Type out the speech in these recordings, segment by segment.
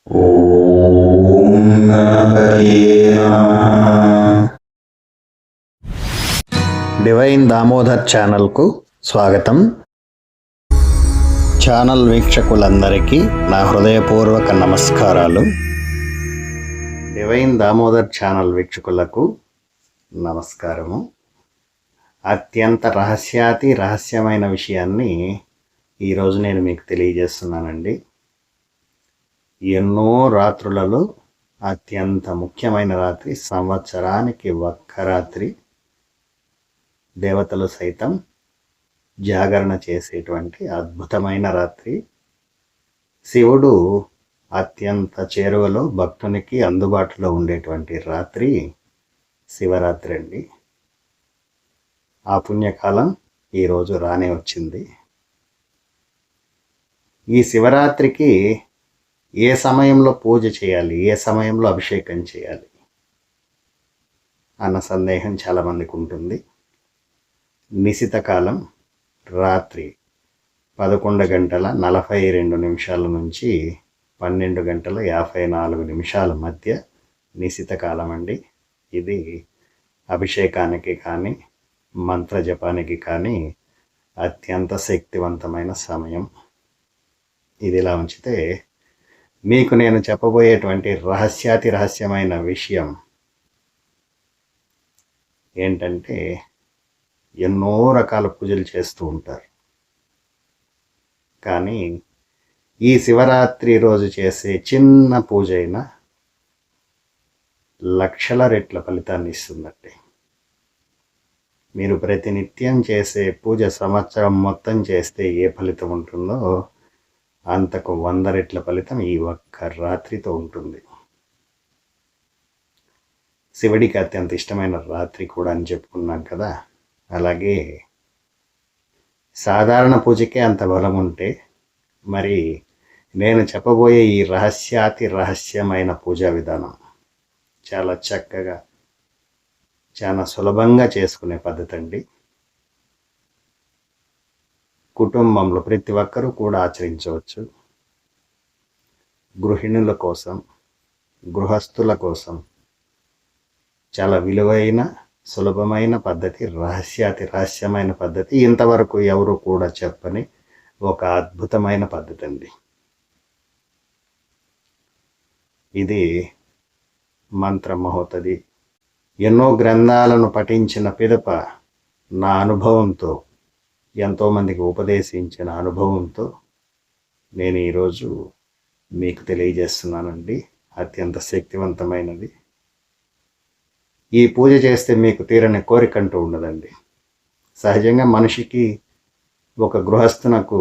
ఓం గణపతే నమః. డివైన్ దామోదర్ ఛానల్కు స్వాగతం. ఛానల్ వీక్షకులందరికీ నా హృదయపూర్వక నమస్కారాలు. డివైన్ దామోదర్ ఛానల్ వీక్షకులకు నమస్కారము. అత్యంత రహస్యమైన విషయాన్ని ఈరోజు నేను మీకు తెలియజేస్తున్నానండి. ఎన్నో రాత్రులలో అత్యంత ముఖ్యమైన రాత్రి, సంవత్సరానికి ఒక్క రాత్రి దేవతలు సైతం జాగరణ చేసేటువంటి అద్భుతమైన రాత్రి. శివుడు అత్యంత చేరువలో భక్తునికి అందుబాటులో ఉండేటువంటి రాత్రి శివరాత్రి అండి. ఆ పుణ్యకాలం ఈరోజు రానే వచ్చింది. ఈ శివరాత్రికి ఏ సమయంలో పూజ చేయాలి, ఏ సమయంలో అభిషేకం చేయాలి అన్న సందేహం చాలామందికి ఉంటుంది. నిశిత కాలం రాత్రి 11:42 నుంచి 12:54 మధ్య నిశిత కాలం అండి. ఇది అభిషేకానికి కానీ మంత్ర జపానికి కానీ అత్యంత శక్తివంతమైన సమయం. ఇది ఇలా ఉంచితే మీకు నేను చెప్పబోయేటువంటి రహస్యమైన విషయం ఏంటంటే, ఎన్నో రకాల పూజలు చేస్తూ ఉంటారు, కానీ ఈ శివరాత్రి రోజు చేసే చిన్న పూజ అయినా లక్షల రెట్ల ఫలితాన్ని ఇస్తుందండి. మీరు ప్రతినిత్యం చేసే పూజ సంవత్సరం మొత్తం చేస్తే ఏ ఫలితం ఉంటుందో అంతకు 100 రెట్ల ఫలితం ఈ ఒక్క రాత్రితో ఉంటుంది. శివుడికి అత్యంత ఇష్టమైన రాత్రి కూడా అని చెప్పుకున్నాం కదా. అలాగే సాధారణ పూజకే అంత బలం ఉంటే, మరి నేను చెప్పబోయే ఈ రహస్యమైన పూజా విధానం చాలా చక్కగా, చాలా సులభంగా చేసుకునే పద్ధతి అండి. కుటుంబంలో ప్రతి ఒక్కరూ కూడా ఆచరించవచ్చు. గృహిణుల కోసం, గృహస్థుల కోసం చాలా విలువైన సులభమైన పద్ధతి, రహస్యమైన పద్ధతి. ఇంతవరకు ఎవరు కూడా చెప్పని ఒక అద్భుతమైన పద్ధతి అండి. ఇది మంత్రం అవుతుంది. ఎన్నో గ్రంథాలను పఠించిన పిదప నా అనుభవంతో, ఎంతోమందికి ఉపదేశించిన అనుభవంతో నేను ఈరోజు మీకు తెలియజేస్తున్నానండి. అత్యంత శక్తివంతమైనది. ఈ పూజ చేస్తే మీకు తీరని కోరిక అంటూ ఉండదండి. సహజంగా మనిషికి, ఒక గృహస్థునకు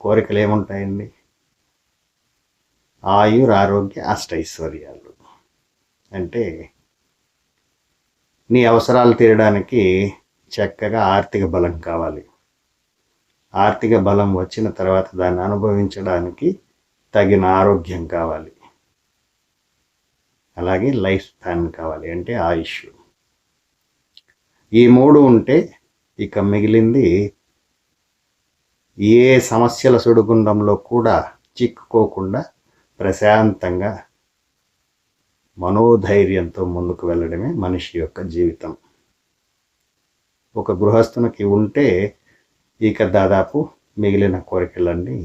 కోరికలు ఏముంటాయండి? ఆరోగ్య అష్టైశ్వర్యాలు. అంటే నీ అవసరాలు తీరడానికి చక్కగా ఆర్థిక బలం కావాలి. ఆర్థిక బలం వచ్చిన తర్వాత దాన్ని అనుభవించడానికి తగిన ఆరోగ్యం కావాలి. అలాగే లైఫ్ స్పాన్ కావాలి, అంటే ఆయుష్. ఈ 3 ఉంటే ఇక మిగిలింది ఏ సమస్యల సుడిగుండంలో కూడా చిక్కుకోకుండా ప్రశాంతంగా మనోధైర్యంతో ముందుకు వెళ్ళడమే మనిషి యొక్క జీవితం. ఒక గృహస్థునికి ఉంటే ఇక దాదాపు మిగిలిన కోరికలన్నీ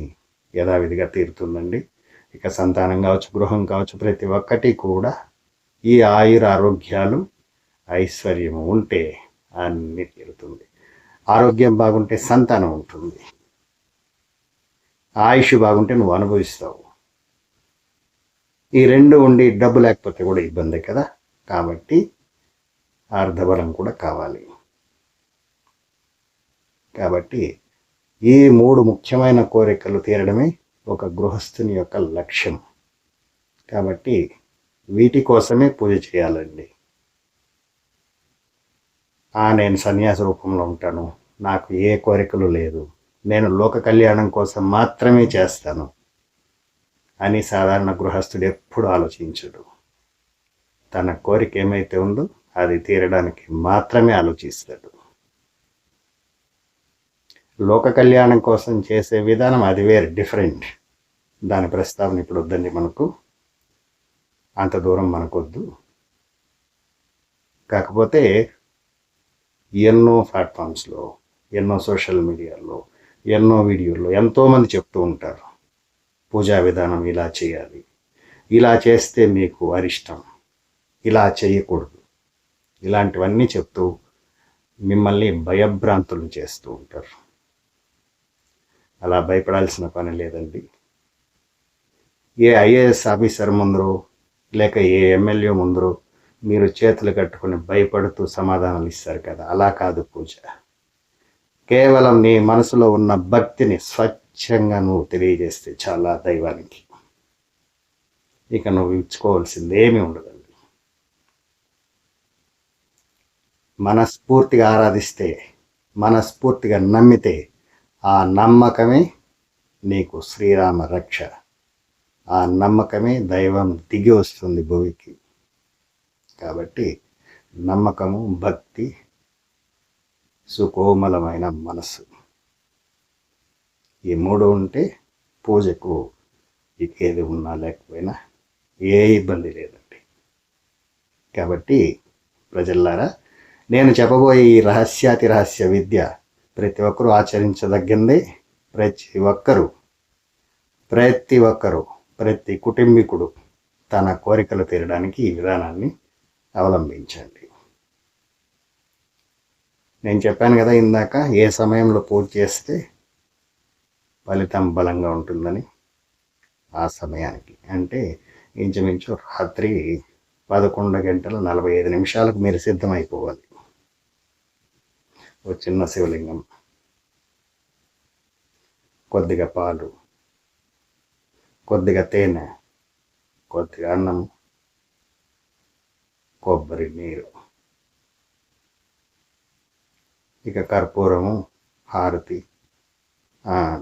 యథావిధిగా తీరుతుందండి. ఇక సంతానం కావచ్చు, గృహం కావచ్చు, ప్రతి ఒక్కటి కూడా ఈ ఆరోగ్యాలు, ఐశ్వర్యము ఉంటే అన్నీ తీరుతుంది. ఆరోగ్యం బాగుంటే సంతానం ఉంటుంది. ఆయుష్ బాగుంటే నువ్వు అనుభవిస్తావు. ఈ 2 ఉండి డబ్బు లేకపోతే కూడా ఇబ్బంది కదా. కాబట్టి అర్ధబలం కూడా కావాలి. కాబట్టి ఈ 3 ముఖ్యమైన కోరికలు తీరడమే ఒక గృహస్థుని యొక్క లక్ష్యం. కాబట్టి వీటి కోసమే పూజ చేయాలండి. నేను సన్యాస రూపంలో ఉంటాను, నాకు ఏ కోరికలు లేదు, నేను లోక కళ్యాణం కోసం మాత్రమే చేస్తాను అని సాధారణ గృహస్థుడు ఎప్పుడు ఆలోచించడు. తన కోరిక ఏమైతే ఉందో అది తీరడానికి మాత్రమే ఆలోచిస్తాడు. లోక కళ్యాణం కోసం చేసే విధానం అది వేరే, డిఫరెంట్. దాని ప్రస్తావన ఇప్పుడు వద్దండి మనకు. అంత దూరం మనకొద్దు. కాకపోతే ఎన్నో ప్లాట్ఫామ్స్లో, ఎన్నో సోషల్ మీడియాలో, ఎన్నో వీడియోల్లో ఎంతోమంది చెప్తూ ఉంటారు, పూజా విధానం ఇలా చేయాలి, ఇలా చేస్తే మీకు అరిష్టం, ఇలా చేయకూడదు, ఇలాంటివన్నీ చెప్తూ మిమ్మల్ని భయభ్రాంతులు చేస్తూ ఉంటారు. అలా భయపడాల్సిన పని లేదండి. ఏ ఐఏఎస్ ఆఫీసర్ ముందరో లేక ఏ ఎమ్మెల్యే ముందరో మీరు చేతులు కట్టుకుని భయపడుతూ సమాధానాలు ఇస్తారు కదా, అలా కాదు పూజ. కేవలం నీ మనసులో ఉన్న భక్తిని స్వచ్ఛంగా నువ్వు తెలియజేస్తే చాలా దైవానికి. ఇక నువ్వు ఇచ్చుకోవాల్సింది ఏమీ ఉండదండి. మనస్ఫూర్తిగా ఆరాధిస్తే, మనస్ఫూర్తిగా నమ్మితే ఆ నమ్మకమే నీకు శ్రీరామ రక్ష. ఆ నమ్మకమే దైవం దిగి వస్తుంది భూమికి. కాబట్టి నమ్మకము, భక్తి, సుకోమలమైన మనసు, ఈ మూడు ఉంటే పూజకు ఏది ఉన్నా లేకపోయినా ఏ ఇబ్బంది లేదండి. కాబట్టి ప్రజల్లారా, నేను చెప్పబోయే ఈ రహస్యాతి రహస్య విద్య ప్రతి ఒక్కరూ ఆచరించదగ్గిందే. ప్రతి ఒక్కరూ ప్రతి కుటుంబీకుడు తన కోరికలు తీరడానికి ఈ విధానాన్ని అవలంబించండి. నేను చెప్పాను కదా ఇందాక, ఏ సమయంలో పూజ చేస్తే ఫలితం బలంగా ఉంటుందని. ఆ సమయానికి అంటే ఇంచుమించు రాత్రి 11:45 మీరు సిద్ధమైపోవాలి. ఒక చిన్న శివలింగం, కొద్దిగా పాలు, కొద్దిగా తేనె, కొద్దిగా అన్నం, కొబ్బరి నీరు, ఇక కర్పూరము, హారతి,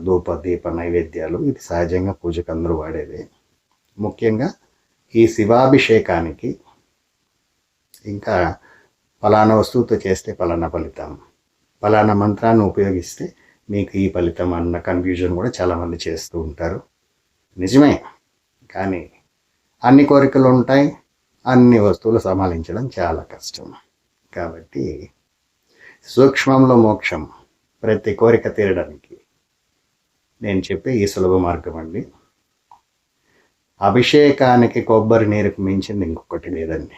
ధూప దీప నైవేద్యాలు. ఇది సహజంగా పూజకు అందరూ వాడేదే. ముఖ్యంగా ఈ శివాభిషేకానికి ఇంకా ఫలానా వస్తువుతో చేస్తే ఫలానా ఫలితం, ఫలానా మంత్రాన్ని ఉపయోగిస్తే మీకు ఈ ఫలితం అన్న కన్ఫ్యూజన్ కూడా చాలామంది చేస్తూ ఉంటారు. నిజమే, కానీ అన్ని కోరికలు ఉంటాయి, అన్ని వస్తువులు సంభాళించడం చాలా కష్టం. కాబట్టి సూక్ష్మంలో మోక్షం, ప్రతి కోరిక తీరడానికి నేను చెప్పే ఈ సులభ మార్గం అండి. అభిషేకానికి కొబ్బరి నీరుకు మించింది ఇంకొకటి లేదండి.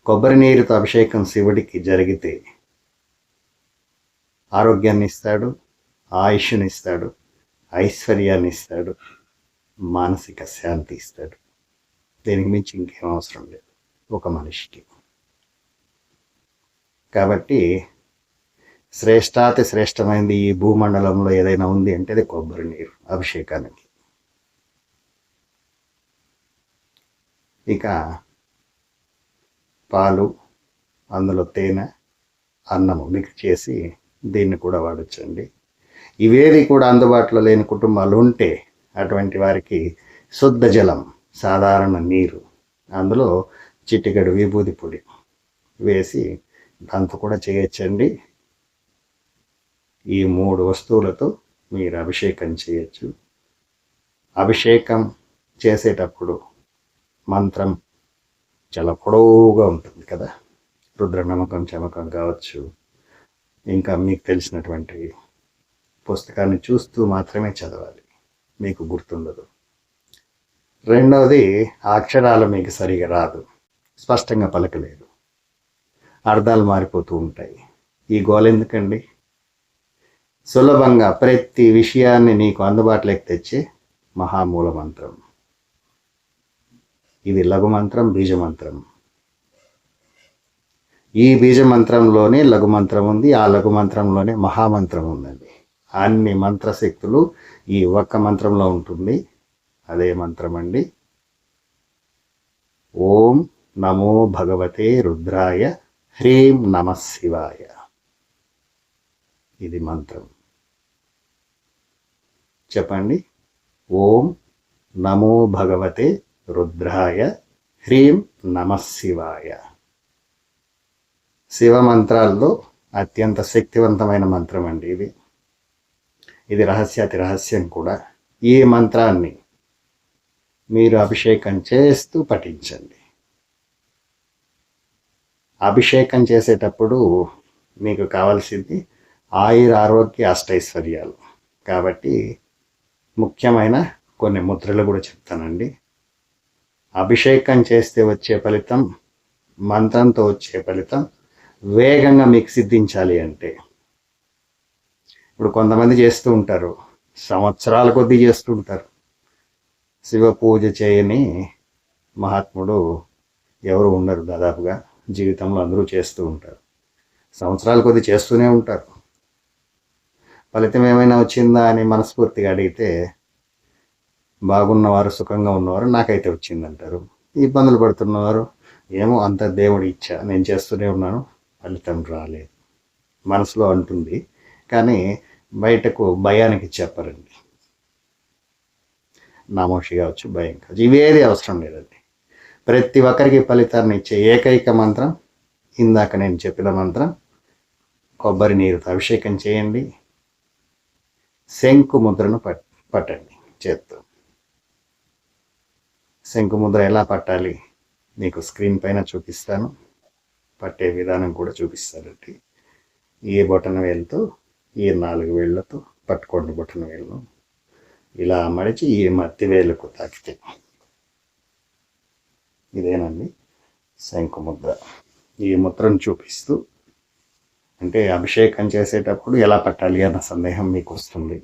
కొబ్బరి నీరుతో అభిషేకం శివుడికి జరిగితే ఆరోగ్యాన్ని ఇస్తాడు, ఆయుష్ని ఇస్తాడు, ఐశ్వర్యాన్ని ఇస్తాడు, మానసిక శాంతి ఇస్తాడు. దీనికి మించి ఇంకేం అవసరం లేదు ఒక మనిషికి. కాబట్టి శ్రేష్టాతి శ్రేష్టమైనది ఈ భూమండలంలో ఏదైనా ఉంది అంటే అది కొబ్బరి నీరు అభిషేకానికి. ఇక పాలు, అందులో తేనె, అన్నము మిక్స్ చేసి దీన్ని కూడా వాడచ్చండి. ఇవేది కూడా అందుబాటులో లేని కుటుంబాలు ఉంటే అటువంటి వారికి శుద్ధ జలం, సాధారణ నీరు, అందులో చిటికెడు విభూది పొడి వేసి దాంతో కూడా చేయొచ్చండి. ఈ 3 వస్తువులతో మీరు అభిషేకం చేయొచ్చు. అభిషేకం చేసేటప్పుడు మంత్రం చాలా పొడవుగా ఉంటుంది కదా, రుద్ర నమ్మకం చమకం కావచ్చు, ఇంకా మీకు తెలిసినటువంటి పుస్తకాన్ని చూస్తూ మాత్రమే చదవాలి, మీకు గుర్తుండదు. రెండవది, అక్షరాలు మీకు సరిగా రాదు, స్పష్టంగా పలకలేదు, అర్థాలు మారిపోతూ ఉంటాయి. ఈ గోల ఎందుకండి? సులభంగా ప్రతి విషయాన్ని నీకు అందుబాటులోకి తెచ్చే మహామూల మంత్రం ఇది. లఘు మంత్రం, బీజమంత్రం. ఈ బీజమంత్రంలోనే లఘు మంత్రం ఉంది, ఆ లఘు మంత్రంలోనే మహామంత్రం ఉందండి. అన్ని మంత్రశక్తులు ఈ ఒక్క మంత్రంలో ఉంటుంది. అదే మంత్రం అండి, ఓం నమో భగవతే రుద్రాయ హ్రీం నమః శివాయ. ఇది మంత్రం. చెప్పండి, ఓం నమో భగవతే రుద్రాయ హ్రీం నమః శివాయ. శివ మంత్రాల్లో అత్యంత శక్తివంతమైన మంత్రం అండి ఇది. ఇది రహస్యాతి రహస్యం కూడా. ఈ మంత్రాన్ని మీరు అభిషేకం చేస్తూ పఠించండి. అభిషేకం చేసేటప్పుడు మీకు కావాల్సింది ఆయుర ఆరోగ్య అష్టైశ్వర్యాలు. కాబట్టి ముఖ్యమైన కొన్ని ముద్రలు కూడా చెప్తానండి. అభిషేకం చేస్తే వచ్చే ఫలితం, మంత్రంతో వచ్చే ఫలితం వేగంగా మీకు సిద్ధించాలి అంటే, ఇప్పుడు కొంతమంది చేస్తూ ఉంటారు, సంవత్సరాల కొద్దీ చేస్తూ ఉంటారు. శివ పూజ చేయని మహాత్ముడు ఎవరు ఉండరు దాదాపుగా. జీవితంలో అందరూ చేస్తూ ఉంటారు, సంవత్సరాల కొద్దీ చేస్తూనే ఉంటారు. ఫలితం ఏమైనా వచ్చిందా అని మనస్ఫూర్తిగా అడిగితే, బాగున్నవారు, సుఖంగా ఉన్నవారు నాకైతే వచ్చిందంటారు. ఇబ్బందులు పడుతున్నవారు ఏమో అంత దేవుడి ఇచ్చ, నేను చేస్తూనే ఉన్నాను, ఫలితం రాలేదు మనసులో అంటుంది, కానీ బయటకు భయానికి చెప్పరండి. నామోషి కావచ్చు, భయం కావచ్చు, ఇవేది అవసరం లేదండి. ప్రతి ఒక్కరికి ఫలితాన్ని ఇచ్చే ఏకైక మంత్రం ఇందాక నేను చెప్పిన మంత్రం. కొబ్బరి నీరుతో అభిషేకం చేయండి. శంకు ముద్రను పట్టండి చేత్తో. శంకు ముద్ర ఎలా పట్టాలి మీకు స్క్రీన్ పైన చూపిస్తాను, పట్టే విధానం కూడా చూపిస్తానండి. ఈ బొటన వేలుతో, ఈ 4 వేళ్లతో పట్టుకోండి. బొటన వేలును ఇలా మడిచి ఈ మధ్య వేలుకు తాకితే ఇదేనండి శంకు ముద్ర. ఈ ముద్రను చూపిస్తూ, అంటే అభిషేకం చేసేటప్పుడు ఎలా పట్టాలి అన్న సందేహం మీకు వస్తుంది.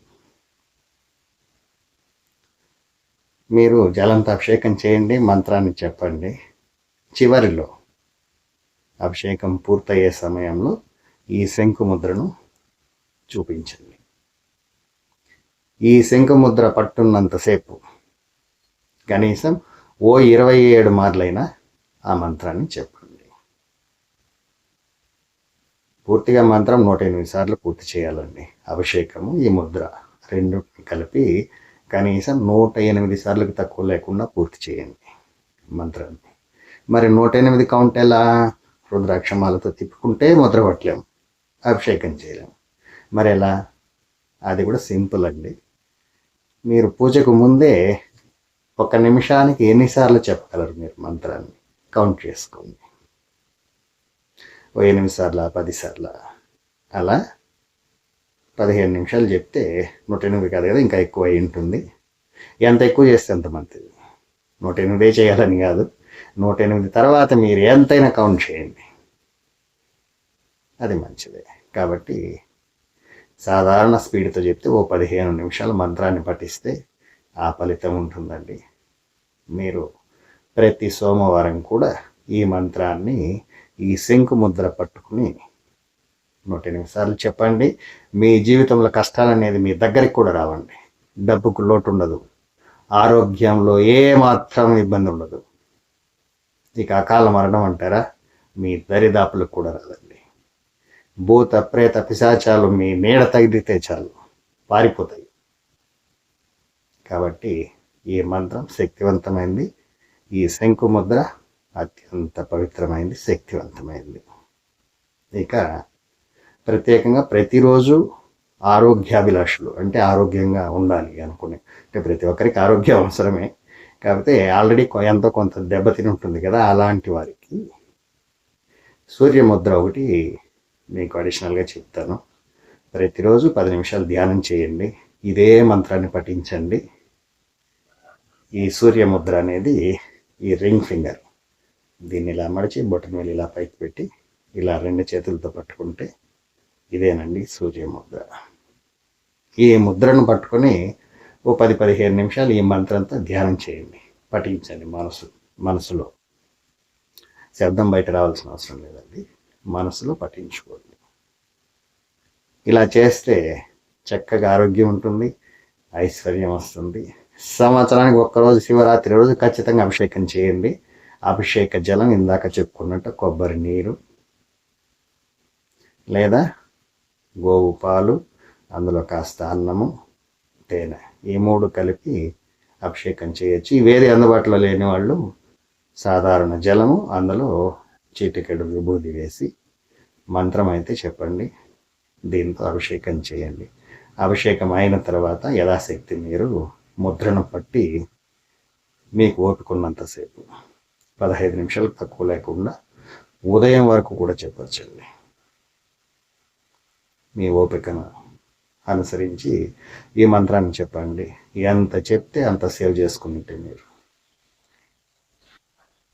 మీరు జలంతో అభిషేకం చేయండి, మంత్రాన్ని చెప్పండి. చివరిలో అభిషేకం పూర్తయ్యే సమయంలో ఈ శంకు ముద్రను చూపించండి. ఈ శంకు ముద్ర పట్టున్నంతసేపు కనీసం 27 మార్లైనా ఆ మంత్రాన్ని చెప్పండి. పూర్తిగా మంత్రం 108 సార్లు పూర్తి చేయాలండి. అభిషేకము, ఈ ముద్ర రెండు కలిపి కనీసం 108 సార్లకు తక్కువ లేకుండా పూర్తి చేయండి మంత్రాన్ని. మరి 108 కౌంట్ ఎలా? రుద్రాక్షమాలతో తిప్పుకుంటే ముద్ర పట్టలేము, అభిషేకం చేయలేము. మరి ఎలా? అది కూడా సింపుల్ అండి. మీరు పూజకు ముందే 1 నిమిషానికి ఎన్నిసార్లు చెప్పగలరు మీరు మంత్రాన్ని కౌంట్ చేసుకోండి. 8 సార్ల, 10 సార్ల, అలా 15 నిమిషాలు చెప్తే 108 కాదు కదా, ఇంకా ఎక్కువ అయి ఉంటుంది. ఎంత ఎక్కువ చేస్తే అంత మంచిది. 108 చేయాలని కాదు, 108 తర్వాత మీరు ఎంతైనా కౌంట్ చేయండి, అది మంచిదే. కాబట్టి సాధారణ స్పీడ్తో చెప్తే 15 నిమిషాలు మంత్రాన్ని పఠిస్తే ఆ ఫలితం ఉంటుందండి. మీరు ప్రతి సోమవారం కూడా ఈ మంత్రాన్ని, ఈ శంకు ముద్ర పట్టుకుని 108 సార్లు చెప్పండి. మీ జీవితంలో కష్టాలు అనేది మీ దగ్గరికి కూడా రావండి. డబ్బుకు లోటు ఉండదు, ఆరోగ్యంలో ఏమాత్రం ఇబ్బంది ఉండదు. ఇక అకాల మరణం అంటారా, మీ దరిదాపులకు కూడా రాదండి. భూత ప్రేత పిశాచాలు మీ నీడ తగిలితే చాలు పారిపోతాయి. కాబట్టి ఈ మంత్రం శక్తివంతమైంది. ఈ శంకు ముద్ర అత్యంత పవిత్రమైంది, శక్తివంతమైంది. ఇక ప్రత్యేకంగా ప్రతిరోజు ఆరోగ్యాభిలాషులు, అంటే ఆరోగ్యంగా ఉండాలి అనుకునే, అంటే ప్రతి ఒక్కరికి ఆరోగ్యం అవసరమే, కాకపోతే ఆల్రెడీ ఎంతో కొంత దెబ్బతిని ఉంటుంది కదా, అలాంటి వారికి సూర్యముద్ర ఒకటి మీకు అడిషనల్గా చెప్తాను. ప్రతిరోజు 10 నిమిషాలు ధ్యానం చేయండి, ఇదే మంత్రాన్ని పఠించండి. ఈ సూర్యముద్ర అనేది ఈ రింగ్ ఫింగర్, దీన్ని ఇలా మడిచి బొటన వేలు ఇలా పైకి పెట్టి ఇలా 2 చేతులతో పట్టుకుంటే ఇదేనండి సూర్యముద్ర. ఈ ముద్రను పట్టుకొని 10-15 నిమిషాలు ఈ మంత్రంతో ధ్యానం చేయండి, పఠించండి. మనసులో శబ్దం బయట రావాల్సిన అవసరం లేదండి, మనసులో పఠించుకోండి. ఇలా చేస్తే చక్కగా ఆరోగ్యం ఉంటుంది, ఐశ్వర్యం వస్తుంది. సంవత్సరానికి ఒక్కరోజు, శివరాత్రి రోజు ఖచ్చితంగా అభిషేకం చేయండి. అభిషేక జలం ఇందాక చెప్పుకున్నట్టు కొబ్బరి నీరు లేదా గోవు పాలు, అందులో కాస్త అన్నము, తేనె, ఈ 3 కలిపి అభిషేకం చేయొచ్చు. ఇవేది అందుబాటులో లేని వాళ్ళు సాధారణ జలము, అందులో చిటికెడు విభూది వేసి మంత్రం అయితే చెప్పండి, దీంతో అభిషేకం చేయండి. అభిషేకం అయిన తర్వాత యథాశక్తి మీరు ముద్రను పట్టి మీకు ఓపిక ఉన్నంతసేపు 15 నిమిషాలకు తక్కువ లేకుండా ఉదయం వరకు కూడా చెప్పచ్చండి. మీ ఓపికను అనుసరించి ఈ మంత్రాన్ని చెప్పండి. ఎంత చెప్తే అంత సేవ్ చేసుకుంటే మీరు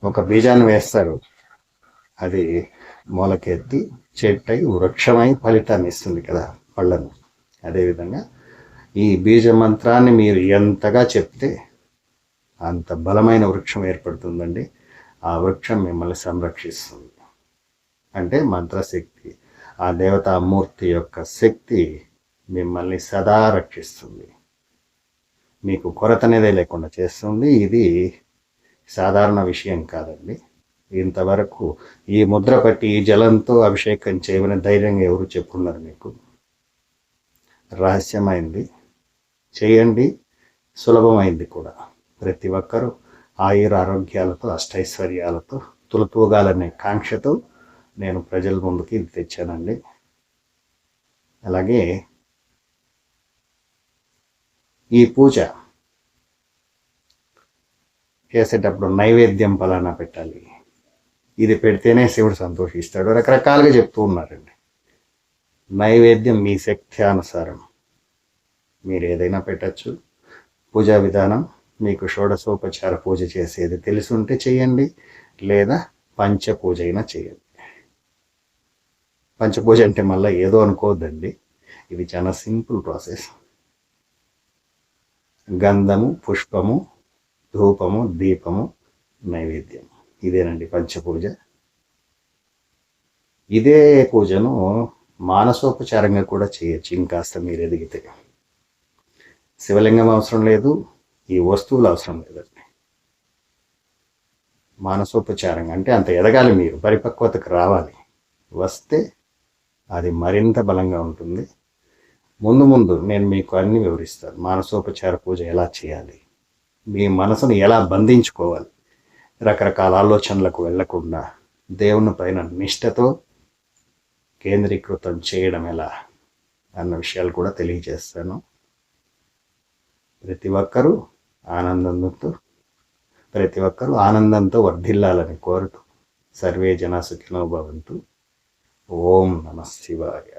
ఒక బీజాన్ని వేస్తారు, అది మొలకెత్తి చెట్టై వృక్షమై ఫలితాన్ని ఇస్తుంది కదా, పళ్ళను. అదేవిధంగా ఈ బీజ మంత్రాన్ని మీరు ఎంతగా చెప్తే అంత బలమైన వృక్షం ఏర్పడుతుందండి. ఆ వృక్షం మిమ్మల్ని సంరక్షిస్తుంది. అంటే మంత్రశక్తి, ఆ దేవతామూర్తి యొక్క శక్తి మిమ్మల్ని సదా రక్షిస్తుంది. మీకు కొరత అనేదే లేకుండా చేస్తుంది. ఇది సాధారణ విషయం కాదండి. ఇంతవరకు ఈ ముద్ర పట్టి ఈ జలంతో అభిషేకం చేయమని ధైర్యంగా ఎవరు చెప్పున్నారు మీకు? రహస్యమైంది, చేయండి, సులభమైంది కూడా. ప్రతి ఒక్కరూ ఆయుర ఆరోగ్యాలతో అష్టైశ్వర్యాలతో తులతూగాలనే కాంక్షతో నేను ప్రజల ముందుకి ఇది తెచ్చానండి. అలాగే ఈ పూజ చేసేటప్పుడు నైవేద్యం ఫలానా పెట్టాలి, ఇది పెడితేనే శివుడు సంతోషిస్తాడు, రకరకాలుగా చెప్తూ ఉన్నారండి. నైవేద్యం మీ శక్తి అనుసారం మీరు ఏదైనా పెట్టచ్చు. పూజా విధానం మీకు షోడశోపచార పూజ చేసేది తెలుసుంటే చేయండి, లేదా పంచపూజ అయినా చేయండి. పంచపూజ అంటే మళ్ళీ ఏదో అనుకోవద్దండి, ఇది చాలా సింపుల్ ప్రాసెస్. గంధము, పుష్పము, ధూపము, దీపము, నైవేద్యం, ఇదేనండి పంచపూజ. ఇదే పూజను మానసోపచారంగా కూడా చేయొచ్చు, ఇంకాస్త మీరు ఎదిగితే. శివలింగం అవసరం లేదు, ఈ వస్తువులు అవసరం లేదండి. మానసోపచారంగా అంటే అంత ఎదగాలి, మీరు పరిపక్వతకు రావాలి. వస్తే అది మరింత బలంగా ఉంటుంది. ముందు ముందు నేను మీకు అన్ని వివరిస్తాను. మానసోపచార పూజ ఎలా చేయాలి, మీ మనసును ఎలా బంధించుకోవాలి, రకరకాల ఆలోచనలకు వెళ్లకుండా దేవుని పైన నిష్ఠతో కేంద్రీకృతం చేయడం ఎలా అన్న విషయాలు కూడా తెలియజేస్తాను. ప్రతి ఒక్కరూ ఆనందంతో వర్ధిల్లాలని కోరుతూ సర్వే జనా సుఖినో భవంతు. ఓం నమః శివాయ.